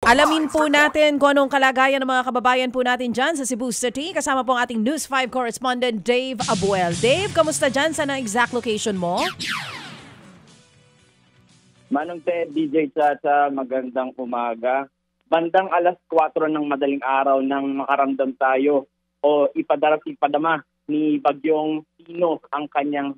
Alamin po natin kung anong kalagayan ng mga kababayan po natin dyan sa Cebu City. Kasama po ang ating News 5 correspondent Dave Abuel. Dave, kamusta dyan? Saan ang exact location mo? Manong Ted, DJ Chacha, magandang umaga. Bandang alas 4 ng madaling araw nang makaramdam tayo o ipadama ni Bagyong Tino ang kanyang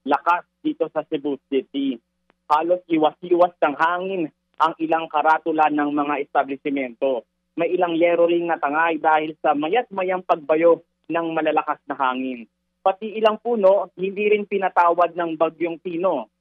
lakas dito sa Cebu City. Halos iwas-iwas ng hangin ang ilang karatula ng mga establishmento. May ilang yero ring natangay dahil sa mayat-mayang pagbayo ng malalakas na hangin. Pati ilang puno, hindi rin pinatawad ng Bagyong Tino.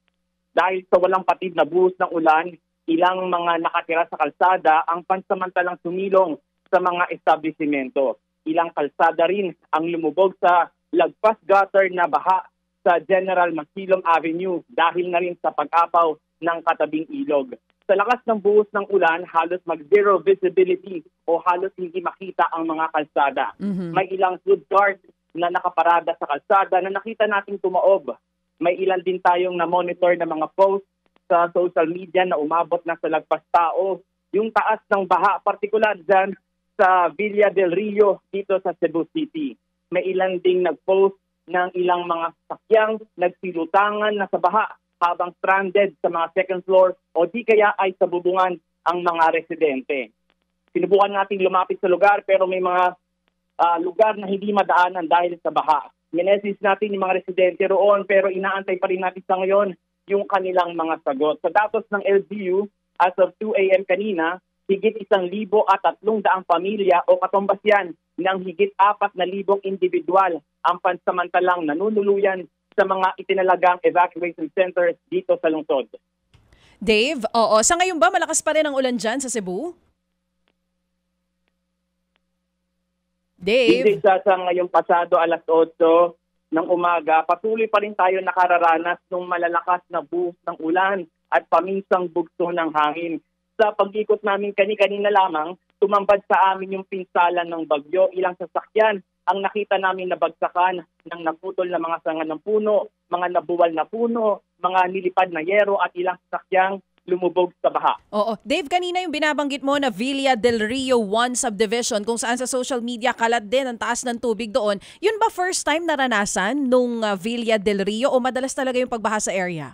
Dahil sa walang patid na buhos ng ulan, ilang mga nakatira sa kalsada ang pansamantalang sumilong sa mga establishmento. Ilang kalsada rin ang lumubog sa lagpas gutter na baha sa General Masilong Avenue dahil na rin sa pag-apaw ng katabing ilog. Sa lakas ng buhos ng ulan, halos mag-zero visibility o halos hindi makita ang mga kalsada. May ilang food cart na nakaparada sa kalsada na nakita nating tumaob. May ilan din tayong na-monitor na mga posts sa social media na umabot na sa lagpas tao. Yung taas ng baha, partikular dyan sa Villa del Rio dito sa Cebu City. May ilan ding nag-post ng ilang mga sakyang nagsilutangan na sa baha habang stranded sa mga second floor o di kaya ay sa bubungan ang mga residente. Sinubukan natin lumapit sa lugar pero may mga lugar na hindi madaanan dahil sa baha. Minesis natin yung mga residente roon pero inaantay pa rin natin sa ngayon yung kanilang mga sagot. Sa datos ng LGU, as of 2 a.m. kanina, higit 1,300 pamilya o katumbas yan ng higit 4,000 individual ang pansamantalang nanunuluyan sa mga itinalagang evacuation centers dito sa lungsod. Dave, sa ngayon ba malakas pa rin ang ulan dyan sa Cebu? Dave? Hindi sa ngayong pasado alas 8 ng umaga, patuloy pa rin tayo nakararanas ng malalakas na buhos ng ulan at paminsang bugso ng hangin. Sa pag-ikot namin kanina lamang, tumambad sa amin yung pinsalan ng bagyo. Ilang sasakyan ang nakita namin na bagsakan ng naputol na mga sanga ng puno, mga nabuwal na puno, mga nilipad na yero at ilang sasakyang lumubog sa baha. Oo. Dave, kanina yung binabanggit mo na Villa del Rio 1 subdivision kung saan sa social media kalat din ang taas ng tubig doon. Yun ba first time naranasan nung Villa del Rio o madalas talaga yung pagbaha sa area?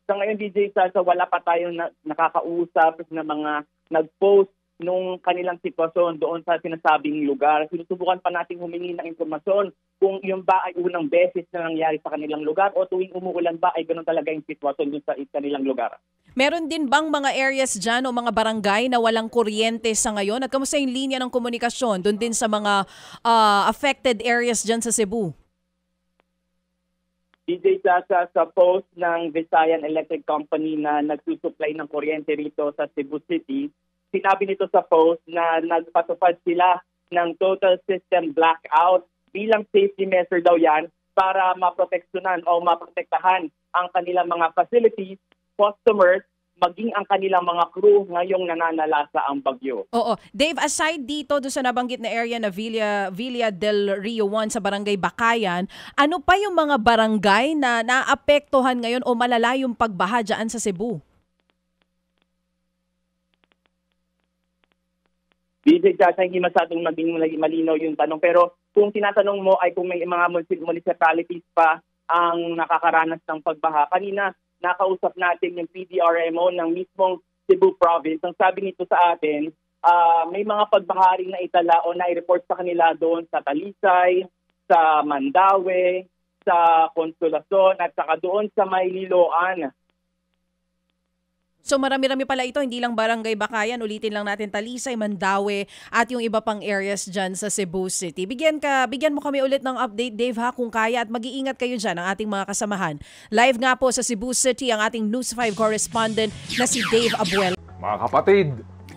Sa ngayon, DJ Salsa, wala pa tayong nakakausap na mga nag-post nung kanilang sitwasyon doon sa sinasabing lugar. Sinusubukan pa natin humingi ng impormasyon kung yung ba ay unang beses na nangyari sa kanilang lugar o tuwing umuulan ba ay ganoon talaga yung sitwasyon doon sa kanilang lugar. Meron din bang mga areas dyan o mga barangay na walang kuryente sa ngayon? At kamusta yung linya ng komunikasyon doon din sa mga affected areas dyan sa Cebu? DJ Chacha, sa post ng Visayan Electric Company na nagsusupply ng kuryente rito sa Cebu City, sinabi nito sa post na nagpatupad sila ng total system blackout bilang safety measure daw yan para maproteksyonan o maprotektahan ang kanilang mga facilities, customers, maging ang kanilang mga crew ngayong nananalasa ang bagyo. Oo. Dave, aside dito doon sa nabanggit na area na Villa del Rio 1 sa Barangay Bakayan, ano pa yung mga barangay na naapektuhan ngayon o malala yung pagbaha dyan sa Cebu? DJ Chacha, hindi masyadong maging malinaw yung tanong. Pero kung tinatanong mo ay kung may mga municipalities pa ang nakakaranas ng pagbaha, kanina nakausap natin yung PDRMO ng mismong Cebu Province. Ang sabi nito sa atin, may mga pagbaha rin na itala o na-report sa kanila doon sa Talisay, sa Mandaue, sa Consolacion at saka doon sa Mayliloan. So marami-rami pala ito, hindi lang Barangay Bakayan, ulitin lang natin Talisay, Mandaue at yung iba pang areas dyan sa Cebu City. Bigyan mo kami ulit ng update, Dave, ha, kung kaya, at mag-iingat kayo dyan ang ating mga kasamahan. Live nga po sa Cebu City ang ating News 5 correspondent na si Dave Abuel. Mga kapatid,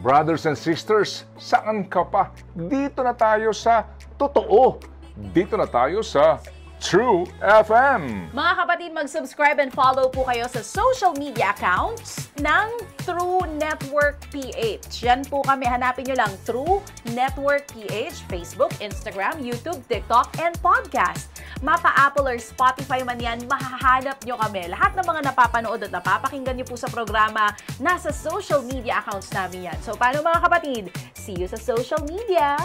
brothers and sisters, saan ka pa? Dito na tayo sa totoo. Dito na tayo sa True FM. Mga kapatid, mag-subscribe and follow po kayo sa social media accounts ng True Network PH. Yan po kami. Hanapin nyo lang True Network PH, Facebook, Instagram, YouTube, TikTok, and podcast. mapa-Apple or Spotify man yan, mahahanap nyo kami. Lahat ng mga napapanood at napapakinggan nyo po sa programa, nasa social media accounts namin yan. So paano mga kapatid? See you sa social media!